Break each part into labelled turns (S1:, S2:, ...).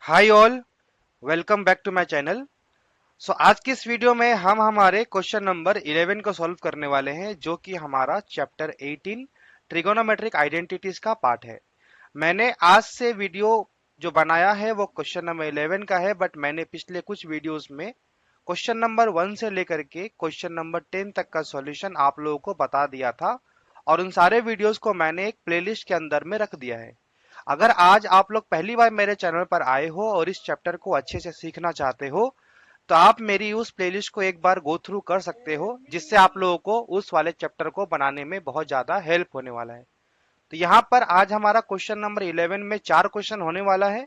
S1: Hi all, welcome back to my channel. So आज की इस वीडियो में हम हमारे क्वेश्चन नंबर 11 को सॉल्व करने वाले हैं, जो कि हमारा चैप्टर 18 ट्रिगोनोमेट्रिक आइडेंटिटीज का पार्ट है। मैंने आज से वीडियो जो बनाया है वो क्वेश्चन नंबर 11 का है, बट मैंने पिछले कुछ वीडियोस में क्वेश्चन नंबर 1 से लेकर के क्वेश्चन नंबर 10 तक का सॉल्यूशन आप लोगों को बता दिया था, और उन सारे वीडियोस को मैंने एक प्लेलिस्ट के अंदर में रख दिया है। अगर आज आप लोग पहली बार मेरे चैनल पर आए हो और इस चैप्टर को अच्छे से सीखना चाहते हो, तो आप मेरी उस प्लेलिस्ट को एक बार गो थ्रू कर सकते हो, जिससे आप लोगों को उस वाले चैप्टर को बनाने में बहुत ज्यादा हेल्प होने वाला है। तो यहाँ पर आज हमारा क्वेश्चन नंबर 11 में 4 क्वेश्चन होने वाला है।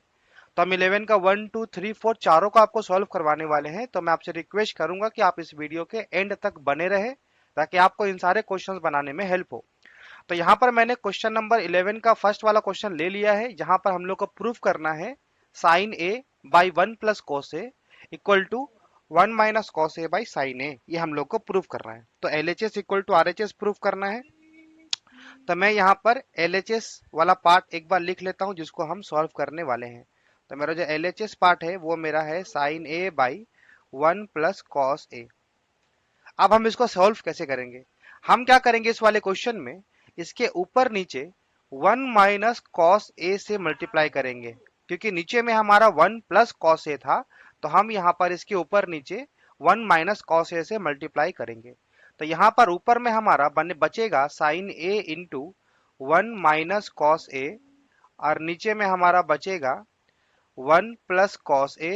S1: तो हम 11 का 1 2 3 4 चारों को आपको सॉल्व करवाने वाले हैं। तो मैं आपसे रिक्वेस्ट करूंगा कि आप इस वीडियो के एंड तक बने रहे, ताकि आपको इन सारे क्वेश्चंस बनाने में हेल्प हो। तो यहाँ पर मैंने क्वेश्चन नंबर 11 का फर्स्ट वाला क्वेश्चन ले लिया है, जहां पर हम लोग को प्रूफ करना है sine A by 1 plus cos A equal to 1 minus cos A by sine A. ये हम लोग को प्रूफ करना है। तो L H S equal to R H S proof करना है। तो मैं यहाँ पर एल एच एस वाला पार्ट एक बार लिख लेता हूँ, जिसको हम सॉल्व करने वाले हैं। तो मेरा जो एल एच एस पार्ट है वो मेरा है sine A by 1 plus cos A. अब हम इसको सॉल्व कैसे करेंगे? हम क्या करेंगे इस वाले क्वेश्चन में, इसके ऊपर नीचे 1 माइनस कॉस ए से मल्टीप्लाई करेंगे, क्योंकि नीचे में हमारा 1 प्लस कॉस ए था। तो हम यहाँ पर इसके ऊपर नीचे 1 माइनस कॉस ए से मल्टीप्लाई करेंगे। तो यहाँ पर ऊपर में हमारा बचेगा साइन ए इंटू 1 माइनस कॉस ए, और नीचे में हमारा बचेगा 1 plus cos A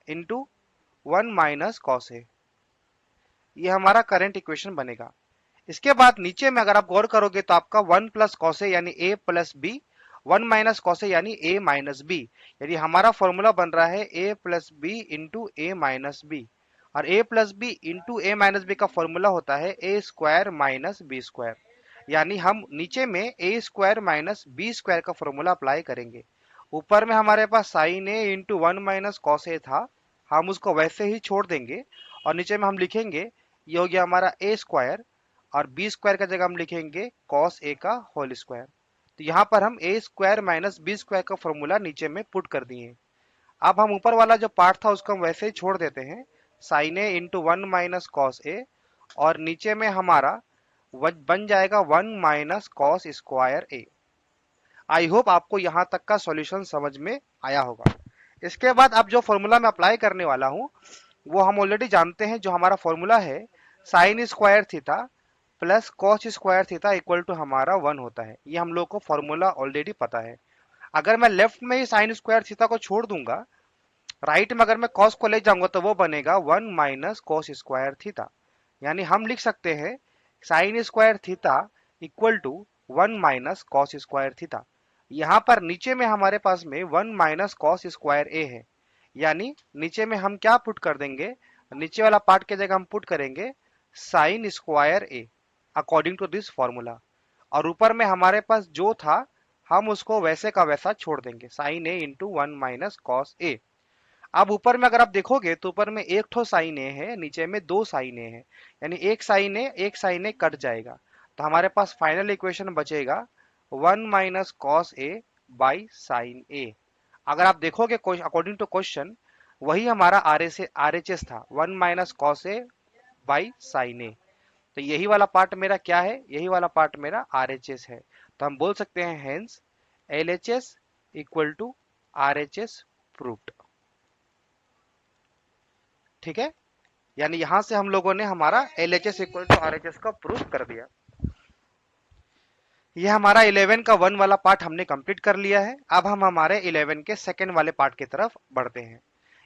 S1: into 1 minus cos A. ये हमारा करंट इक्वेशन बनेगा। इसके बाद नीचे में अगर आप गौर करोगे तो आपका 1 प्लस कॉसे यानी ए प्लस बी, 1 माइनस कॉसे यानी ए माइनस बी, यानी हमारा फॉर्मूला बन रहा है ए प्लस बी इंटू ए माइनस बी। और ए प्लस बी इंटू ए माइनस बी का फॉर्मूला होता है ए स्क्वायर माइनस बी स्क्वायर। यानी हम नीचे में ए स्क्वायर माइनस बी स्क्वायर का फॉर्मूला अप्लाई करेंगे। ऊपर में हमारे पास साइन ए इंटू 1 माइनस कॉस ए था, हम उसको वैसे ही छोड़ देंगे, और नीचे में हम लिखेंगे ये हो गया हमारा ए स्क्वायर, और बी स्क्वायर का जगह हम लिखेंगे कॉस ए का होल स्क्वायर। तो यहाँ पर हम ए स्क्वायर माइनस बी स्क्वायर का फॉर्मूला नीचे में पुट कर दिए। अब हम ऊपर वाला जो पार्ट था उसको हम वैसे ही छोड़ देते हैं, साइन ए इंटू 1 माइनस कॉस ए, और नीचे में हमारा बन जाएगा 1 minus cos square A. I hope आपको यहाँ तक का सॉल्यूशन समझ में आया होगा। इसके बाद अब जो फॉर्मूला मैं अप्लाई करने वाला हूँ वो हम ऑलरेडी जानते हैं। जो हमारा फॉर्मूला है sine square theta plus cos square theta equal to हमारा 1 होता है। ये हम लोग को फॉर्मूला ऑलरेडी पता है। अगर मैं लेफ्ट में ही साइन स्क्वायर थीटा को छोड़ दूंगा, राइट में अगर मैं कॉस को ले जाऊंगा तो वो बनेगा 1 माइनस कॉस स्क्वायर थीटा। यानी हम लिख सकते हैं sine square theta equal to 1 minus cos square theta. यहाँ पर नीचे में हमारे पास में 1 माइनस कॉस स्क्वायर ए है, यानी नीचे में हम क्या पुट कर देंगे, नीचे वाला पार्ट के जगह हम पुट करेंगे sine square A according to this formula. और ऊपर में हमारे पास जो था हम उसको वैसे का वैसा छोड़ देंगे, sign A into 1 minus cos A. अब ऊपर में अगर आप देखोगे तो ऊपर में एक ठो साइन ए है, नीचे में दो साइन ए है, यानी एक साइन ए कट जाएगा। तो हमारे पास फाइनल इक्वेशन बचेगा 1 minus cos A by sine A. अगर आप देखोगे अकॉर्डिंग टू क्वेश्चन वही हमारा आर एच एस था, 1 minus cos A by sine A. तो यही वाला पार्ट मेरा क्या है, यही वाला पार्ट मेरा आर एच एस है। तो हम बोल सकते हैं hence L H S equal to R H S proved. ठीक है, यानी यहां से हम लोगों ने हमारा L H S equal to R H S का प्रूव कर दिया। यह हमारा 11 का 1 वाला पार्ट हमने कंप्लीट कर लिया है। अब हम हमारे 11 के सेकेंड वाले पार्ट की तरफ बढ़ते हैं।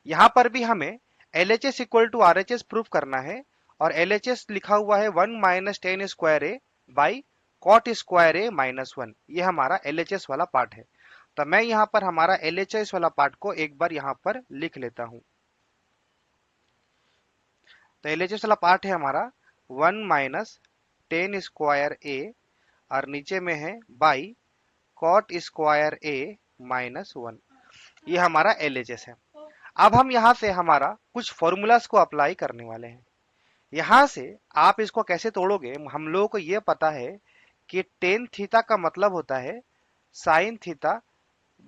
S1: यहां पर भी हमें L H S equal to R H S prove करना है, और एल एच एस लिखा हुआ है 1 minus tan square A by cot square A minus 1। ये हमारा एल एच एस वाला पार्ट है। तो मैं यहाँ पर हमारा एल एच एस वाला पार्ट को एक बार यहाँ पर लिख लेता हूं। तो एल एच एस वाला पार्ट है हमारा 1 माइनस टेन स्क्वायर ए, और नीचे में है by cot square A minus 1। ये हमारा एल एच एस है। अब हम यहाँ से हमारा कुछ फॉर्मूलाज को अप्लाई करने वाले हैं। यहाँ से आप इसको कैसे तोड़ोगे, हम लोगों को ये पता है कि टेन थीटा का मतलब होता है sine theta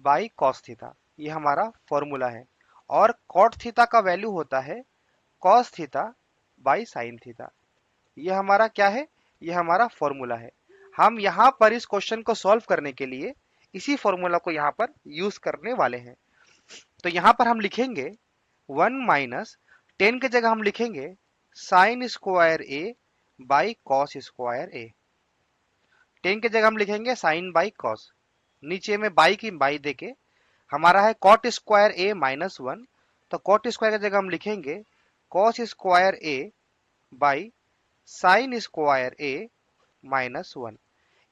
S1: by cos theta. ये हमारा फॉर्मूला है। और कॉट थीटा का वैल्यू होता है cos theta by sine theta. ये हमारा क्या है, ये हमारा फॉर्मूला है। हम यहाँ पर इस क्वेश्चन को सॉल्व करने के लिए इसी फॉर्मूला को यहाँ पर यूज करने वाले हैं। तो यहाँ पर हम लिखेंगे 1 - 10 की जगह हम लिखेंगे sine square A by cos square A. 10 की जगह हम लिखेंगे साइन बाई कॉस, नीचे में बाई की बाई देके हमारा है कॉट स्क्वायर ए -1, तो कॉट स्क्वायर की जगह हम लिखेंगे cos square A by sine square A -1।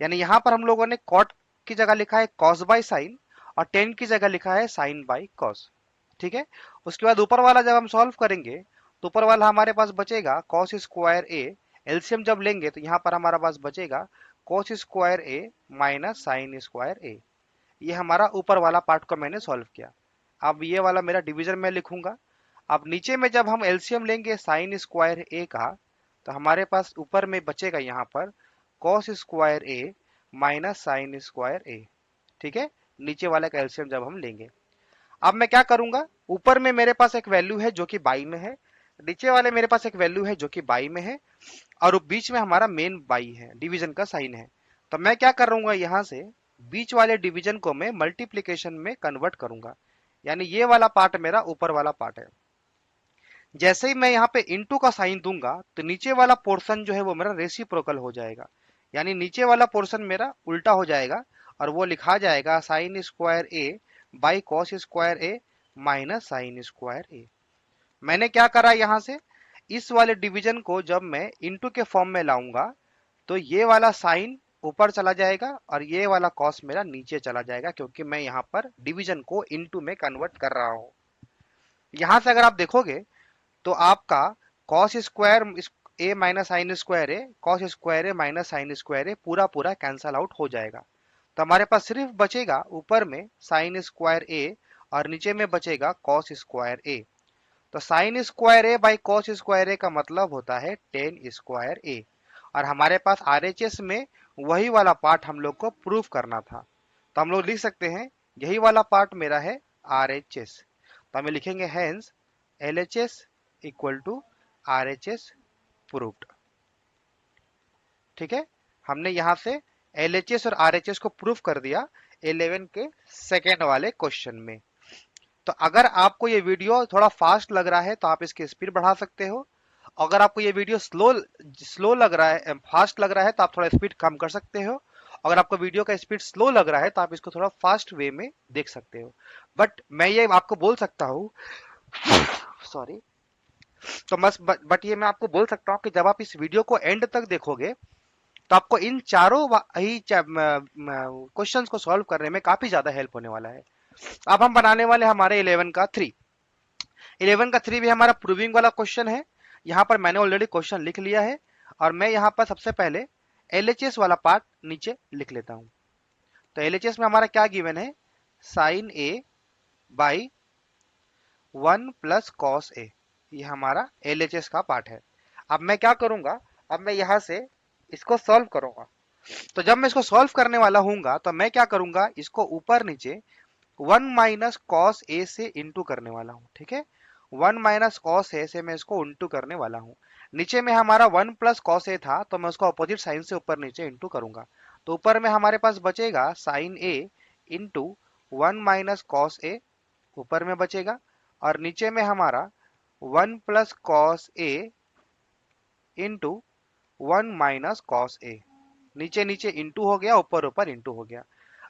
S1: यानी यहां पर हम लोगों ने कॉट की जगह लिखा है कॉस बाई साइन और 10 की जगह लिखा है साइन बाई कॉस। ठीक है। उसके बाद ऊपर वाला जब हम सॉल्व करेंगे तो ऊपर वाला हमारे पास बचेगा कॉस स्क्वायर ए, एलसीएम जब लेंगे तो यहाँ पर हमारा पास बचेगा cos square A minus sine square ए। ये हमारा ऊपर वाला पार्ट को मैंने सॉल्व किया। अब ये वाला मेरा डिवीजन में लिखूंगा। अब नीचे में जब हम एलसीएम लेंगे साइन स्क्वायर ए का तो हमारे पास ऊपर में बचेगा यहाँ पर cos square A minus sine square ए। ठीक है, नीचे वाले का एलसीएम जब हम लेंगे। अब मैं क्या करूंगा, ऊपर में मेरे पास एक वैल्यू है जो कि बाई में है, नीचे वाले मेरे पास एक वैल्यू है जो कि बाई में है, और बीच में हमारा मेन बाई है, डिवीजन का साइन है। तो मैं क्या करूंगा, यहां से बीच वाले डिवीजन को मैं मल्टीप्लीकेशन में कन्वर्ट करूंगा, यानी ये वाला पार्ट मेरा ऊपर वाला पार्ट है। जैसे ही मैं यहाँ पे इंटू का साइन दूंगा तो नीचे वाला पोर्शन जो है वो मेरा रेसिप्रोकल हो जाएगा, यानी नीचे वाला पोर्शन मेरा उल्टा हो जाएगा और वो लिखा जाएगा sine square A by cos square A minus sine square A. मैंने क्या करा, यहाँ से इस वाले डिवीजन को जब मैं इंटू के फॉर्म में लाऊंगा तो ये वाला साइन ऊपर चला जाएगा और ये वाला कॉस मेरा नीचे चला जाएगा, क्योंकि मैं यहाँ पर डिवीजन को इंटू में कन्वर्ट कर रहा हूँ। यहाँ से अगर आप देखोगे तो आपका cos square A minus sine square A, cos square A minus sine square ए पूरा पूरा कैंसल आउट हो जाएगा। तो हमारे पास सिर्फ बचेगा ऊपर में साइन स्क्वायर ए और नीचे में बचेगा कॉस स्क्वायर ए। तो sine square A by cos square A का मतलब होता है टेन स्क्वायर ए, और हमारे पास आरएचएस में वही वाला पार्ट हम लोग को प्रूफ करना था। तो हम लोग लिख सकते हैं यही वाला पार्ट मेरा है आरएचएस। तो हमें लिखेंगे hence LHS equal to RHS proved. ठीक है, हमने यहां से एलएचएस और आरएचएस को प्रूफ कर दिया 11 के सेकेंड वाले क्वेश्चन में। तो अगर आपको ये वीडियो थोड़ा फास्ट लग रहा है तो आप इसकी स्पीड बढ़ा सकते हो। अगर आपको ये वीडियो स्लो लग रहा है, फास्ट लग रहा है, तो आप थोड़ा स्पीड कम कर सकते हो। अगर आपको वीडियो का स्पीड स्लो लग रहा है तो आप इसको थोड़ा फास्ट वे में देख सकते हो। बट मैं ये आपको बोल सकता हूँ सॉरी, तो बट ये मैं आपको बोल सकता हूँ कि जब आप इस वीडियो को एंड तक देखोगे तो आपको इन चारों ही क्वेश्चंस को सॉल्व करने में काफी ज्यादा हेल्प होने वाला है। अब हम बनाने वाले हमारे 11 का 3। 11 का 3 भी हमारा प्रूविंग वाला क्वेश्चन है। यहाँ पर मैंने ऑलरेडी क्वेश्चन लिख लिया है और मैं यहाँ पर सबसे पहले एलएचएस वाला पार्ट नीचे लिख लेता हूँ। तो एलएचएस में हमारा क्या गिवन है, sine A by 1 plus cos A, ये हमारा एलएचएस का पार्ट है। अब मैं क्या करूंगा, अब मैं यहाँ से इसको सॉल्व करूंगा। तो जब मैं इसको सॉल्व करने वाला हूँगा तो मैं क्या करूंगा, इसको ऊपर नीचे 1 माइनस कॉस ए से इंटू करने वाला हूँ। ठीक है, 1 माइनस कॉस ए से मैं इसको इंटू करने वाला हूँ। नीचे में हमारा 1 प्लस कॉस ए था तो मैं उसको अपोजिट साइन से ऊपर नीचे इंटू करूंगा। तो ऊपर में हमारे पास बचेगा साइन ए इंटू 1 माइनस कॉस ए, ऊपर में बचेगा, और नीचे में हमारा 1 प्लस कॉस ए इंटू 1 माइनस कॉस ए, नीचे नीचे इंटू हो गया, ऊपर ऊपर इंटू हो गया।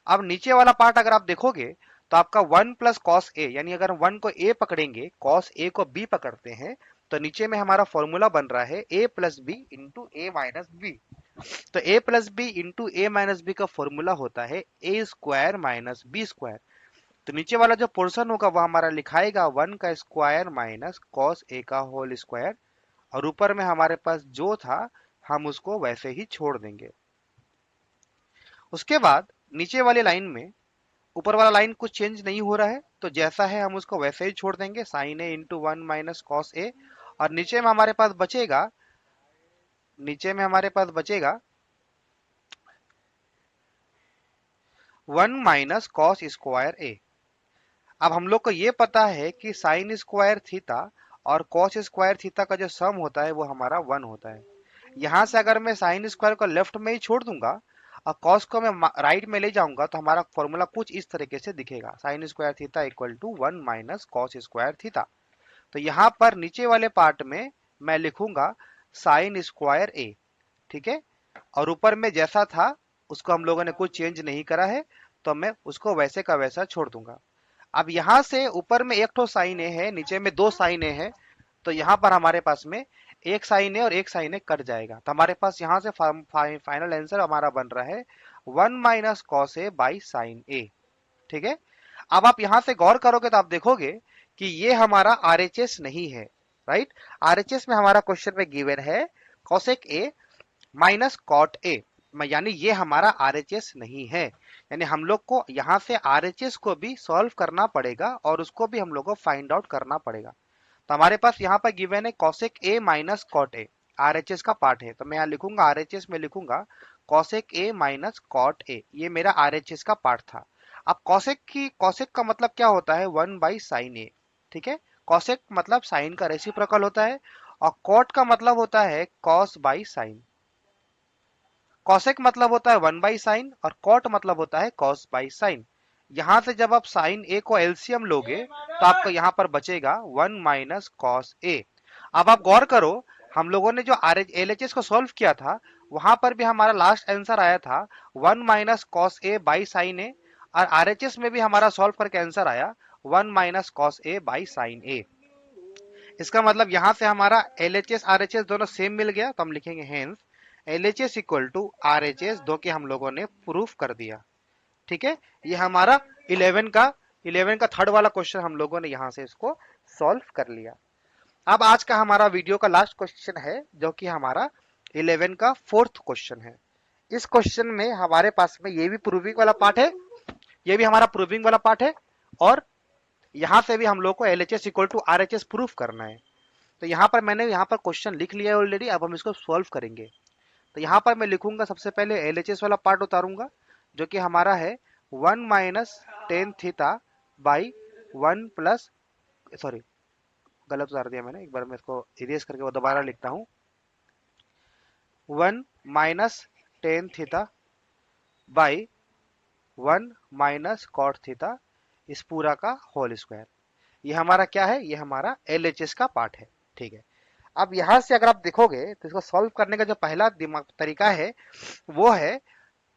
S1: अब नीचे वाला पार्ट अगर आप देखोगे तो आपका 1 प्लस कॉस ए, यानी अगर 1 को ए पकड़ेंगे, कॉस ए को बी पकड़ते हैं, तो नीचे में हमारा फॉर्मूला बन रहा है ए प्लस बी इंटू ए माइनस बी। तो ए प्लस बी इंटू ए माइनस बी का फॉर्मूला होता है ए स्क्वायर माइनस बी स्क्वायर। तो नीचे वाला जो पोर्शन होगा वो हमारा लिखाएगा 1 का स्क्वायर माइनस कॉस ए का होल स्क्वायर, और ऊपर में हमारे पास जो था हम उसको वैसे ही छोड़ देंगे। उसके बाद नीचे वाली लाइन में ऊपर वाला लाइन कुछ चेंज नहीं हो रहा है, तो जैसा है हम उसको वैसे ही छोड़ देंगे, साइन ए इंटू 1 माइनस कॉस ए, और नीचे में हमारे पास बचेगा, नीचे में हमारे पास बचेगा 1 माइनस कॉस स्क्वायर ए। अब हम लोग को ये पता है कि साइन स्क्वायर थीटा और कॉस स्क्वायर थीटा का जो सम होता है वो हमारा 1 होता है। यहाँ से अगर मैं साइन स्क्वायर को लेफ्ट में ही छोड़ दूंगा और कॉस को मैं राइट में ले जाऊंगा तो हमारा फॉर्मूला कुछ इस तरीके से दिखेगा, sine square theta equal to 1 minus cos square theta. तो यहाँ पर नीचे वाले पार्ट में मैं लिखूंगा साइन स्क्वायर ए, ठीक है, और ऊपर में जैसा था उसको हम लोगों ने कुछ चेंज नहीं करा है, तो मैं उसको वैसे का वैसा छोड़ दूंगा। अब यहाँ से ऊपर में एक ठो साइन ए है, नीचे में दो साइन ए है, तो यहाँ पर हमारे पास में एक साइन ए और एक साइन ए कट जाएगा, तो हमारे पास यहाँ से फाइनल आंसर हमारा बन रहा है 1 minus cos A by sine A, ठीक है। अब आप यहाँ से गौर करोगे तो आप देखोगे कि ये हमारा आरएचएस नहीं है, राइट। आरएचएस में हमारा क्वेश्चन में गिवन है cosec A minus cot A, यानी ये हमारा आरएचएस नहीं है, यानी हम लोग को यहाँ से आरएचएस को भी सॉल्व करना पड़ेगा और उसको भी हम लोग को फाइंड आउट करना पड़ेगा। तो हमारे पास यहाँ पर गिवन है cosec A minus cot A, RHS का पार्ट है, तो मैं यहाँ लिखूंगा आरएचएस में लिखूंगा cosec A minus cot A, ये मेरा आरएचएस का पार्ट था। अब कॉसेक का मतलब क्या होता है 1 बाई साइन ए, ठीक है। कॉसेक मतलब साइन का रेसिप्रोकल होता है और कॉट का मतलब होता है कॉस बाई साइन। कॉसेक मतलब होता है 1 बाई साइन और कॉट मतलब होता है कॉस बाई साइन। यहां से जब आप साइन ए को एलसीएम लोगे तो आपको यहां पर बचेगा 1 माइनस कॉस ए। अब आप गौर करो, हम लोगों ने जो एलएचएस को सॉल्व किया था वहां पर भी हमारा लास्ट आंसर आया था 1 minus cos A by sine A, और आरएचएस में भी हमारा सॉल्व करके आंसर आया 1 minus cos A by sine A. इसका मतलब यहां से हमारा एलएचएस आरएचएस दोनों सेम मिल गया, तो हम लिखेंगे hence LHS equal to RHS, दो के हम लोगों ने प्रूफ कर दिया, ठीक है। ये हमारा 11 का थर्ड वाला क्वेश्चन हम लोगों ने यहाँ से इसको सॉल्व कर लिया। अब आज का हमारा वीडियो का लास्ट क्वेश्चन है जो कि हमारा 11 का फोर्थ क्वेश्चन है। इस क्वेश्चन में हमारे पास में ये भी प्रूविंग वाला पार्ट है, ये भी हमारा प्रूविंग वाला पार्ट है, और यहाँ से भी हम लोग को LHS equal to RHS proof करना है। तो यहाँ पर मैंने यहाँ पर क्वेश्चन लिख लिया है ऑलरेडी, अब हम इसको सॉल्व करेंगे। तो यहाँ पर मैं लिखूंगा सबसे पहले LHS वाला पार्ट उतारूंगा जो कि हमारा है 1 minus tan theta by 1 plus, sorry गलत उतार दिया मैंने, एक बार मैं इसको इरेज करके वो दोबारा लिखता हूँ, 1 minus tan theta by 1 minus cot theta, इस पूरा का होल स्क्वायर। ये हमारा क्या है, ये हमारा LHS का पार्ट है, ठीक है। अब यहां से अगर आप देखोगे तो इसको सॉल्व करने का जो पहला दिमाग तरीका है वो है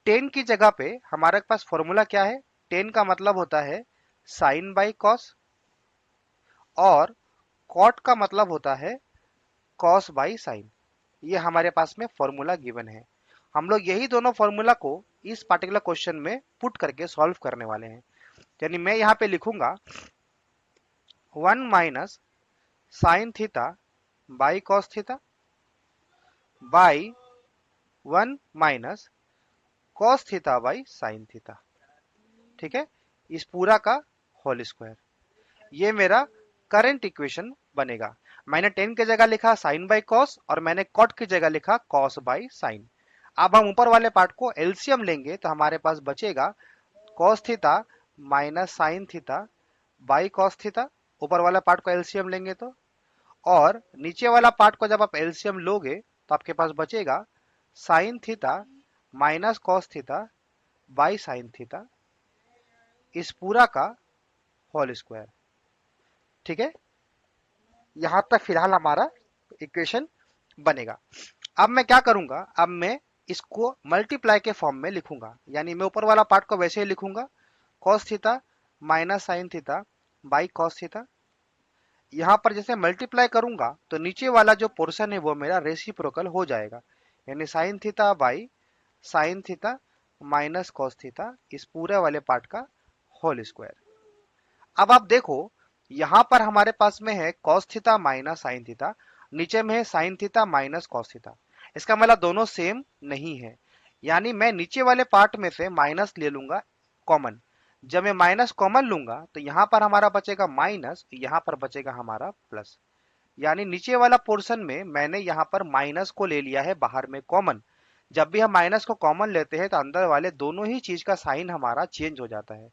S1: 10 की जगह पे हमारे पास फॉर्मूला क्या है, 10 का मतलब होता है साइन बाई कॉस और कॉट का मतलब होता है कॉस बाई साइन। ये हमारे पास में फॉर्मूला गिवन है। हम लोग यही दोनों फॉर्मूला को इस पार्टिकुलर क्वेश्चन में पुट करके सॉल्व करने वाले हैं। यानी मैं यहाँ पे लिखूंगा 1 minus sine theta by cos theta by 1 minus cos theta by sine theta, ठीक है, इस पूरा का होल स्क्वायर। ये मेरा करंट इक्वेशन बनेगा। मैंने 10 की जगह लिखा साइन बाई कॉस और मैंने कॉट की जगह लिखा कॉस बाई साइन। अब हम ऊपर वाले पार्ट को एलसीएम लेंगे तो हमारे पास बचेगा cos theta minus sine theta by cos theta, ऊपर वाला पार्ट को एलसीएम लेंगे तो, और नीचे वाला पार्ट को जब आप एलसीएम लोगे तो आपके पास बचेगा sine theta minus cos theta by sine theta, इस पूरा का होल स्क्वायर, ठीक है। यहां तक फिलहाल हमारा इक्वेशन बनेगा। अब मैं क्या करूंगा, अब मैं इसको मल्टीप्लाई के फॉर्म में लिखूंगा, यानी मैं ऊपर वाला पार्ट को वैसे ही लिखूंगा cos theta minus sine theta by cos theta. यहां पर जैसे मल्टीप्लाई करूंगा तो नीचे वाला जो पोर्शन है वो मेरा रेसिप्रोकल हो जाएगा, यानी sine theta by sine theta minus cos theta, इस पूरे वाले पार्ट का होल स्क्वायर। अब आप देखो यहां पर हमारे पास में है cos theta minus sine theta, नीचे में है sine theta minus cos theta. इसका मतलब दोनों सेम नहीं है, यानी मैं नीचे वाले पार्ट में से माइनस ले लूंगा कॉमन। जब मैं माइनस कॉमन लूंगा तो यहां पर हमारा बचेगा माइनस, यहां पर बचेगा हमारा प्लस, यानी नीचे वाला पोर्शन में मैंने यहां पर माइनस को ले लिया है बाहर में कॉमन। जब भी हम माइनस को कॉमन लेते हैं तो अंदर वाले दोनों ही चीज का साइन हमारा चेंज हो जाता है।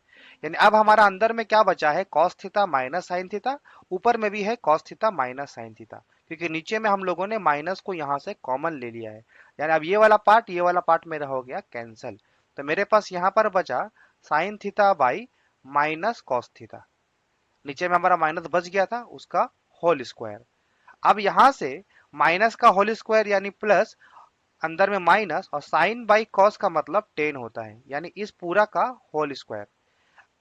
S1: यानी अब हमारा अंदर में क्या बचा है, cos theta minus sine theta, ऊपर में भी है cos theta minus sine theta, क्योंकि नीचे में हम लोगों ने माइनस को यहाँ से कॉमन ले लिया है। यानी अब ये वाला पार्ट मेरा हो गया कैंसल। तो मेरे पास यहाँ पर बचा sine theta by minus cos theta, नीचे में हमारा माइनस बच गया था उसका होल स्क्वायर। अब यहां से माइनस का होल स्क्वायर यानी प्लस, अंदर में माइनस, और साइन बाई कॉस का मतलब टेन होता है, यानी इस पूरा का होल स्क्वायर।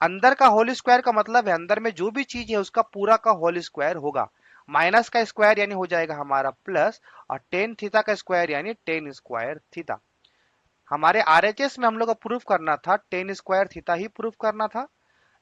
S1: अंदर का होल स्क्वायर का मतलब है अंदर में जो भी चीज है उसका पूरा का होल स्क्वायर होगा। माइनस का स्क्वायर यानी हो जाएगा हमारा प्लस, और टेन थीटा का स्क्वायर यानी टेन स्क्वायर थीटा। हमारे आरएचएस में हम लोग को प्रूफ करना था टेन स्क्वायर थीटा ही प्रूफ करना था,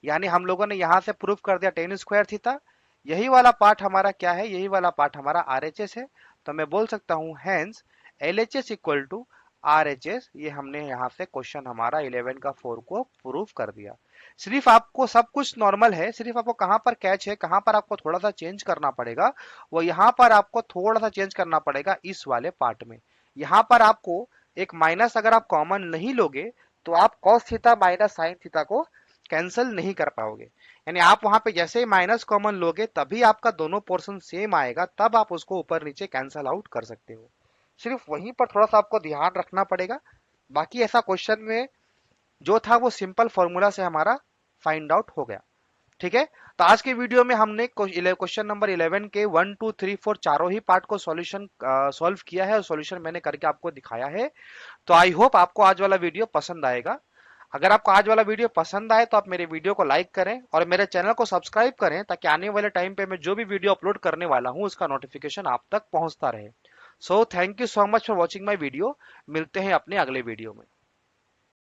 S1: यानी हम लोगों ने यहां से प्रूफ कर दिया टेन स्क्वायर थीटा। यही वाला पार्ट हमारा क्या है, यही वाला पार्ट हमारा आरएचएस है। तो मैं बोल सकता हूं hence LHS equal to RHS. ये हमने यहाँ से क्वेश्चन हमारा 11 का 4 को प्रूफ कर दिया। सिर्फ आपको सब कुछ नॉर्मल है, सिर्फ आपको कहां पर कैच है, कहां पर आपको थोड़ा सा चेंज करना पड़ेगा, वो यहाँ पर आपको थोड़ा सा चेंज करना पड़ेगा इस वाले पार्ट में। यहाँ पर आपको एक माइनस अगर आप कॉमन नहीं लोगे तो आप cos theta minus sine theta को कैंसिल नहीं कर पाओगे। यानी आप वहां पे जैसे ही माइनस कॉमन लोगे तभी आपका दोनों पोर्शन सेम आएगा, तब आप उसको ऊपर नीचे कैंसिल आउट कर सकते हो। सिर्फ वहीं पर थोड़ा सा आपको ध्यान रखना पड़ेगा। बाकी ऐसा क्वेश्चन में जो था वो सिंपल फॉर्मूला से हमारा फाइंड आउट हो गया। ठीक है, तो आज के वीडियो में हमने क्वेश्चन नंबर 11 के 1 2 3 4 चारों ही पार्ट को सॉल्यूशन सॉल्व किया है, और सॉल्यूशन मैंने करके आपको दिखाया है। तो आई होप आपको आज वाला वीडियो पसंद आएगा। अगर आपको आज वाला वीडियो पसंद आए तो आप मेरे वीडियो को लाइक करें और मेरे चैनल को सब्सक्राइब करें, ताकि आने वाले टाइम पे मैं जो भी वीडियो अपलोड करने वाला हूं उसका नोटिफिकेशन आप तक पहुंचता रहे। So thank you so much for watching my video. मिलते हैं अपने अगले वीडियो में।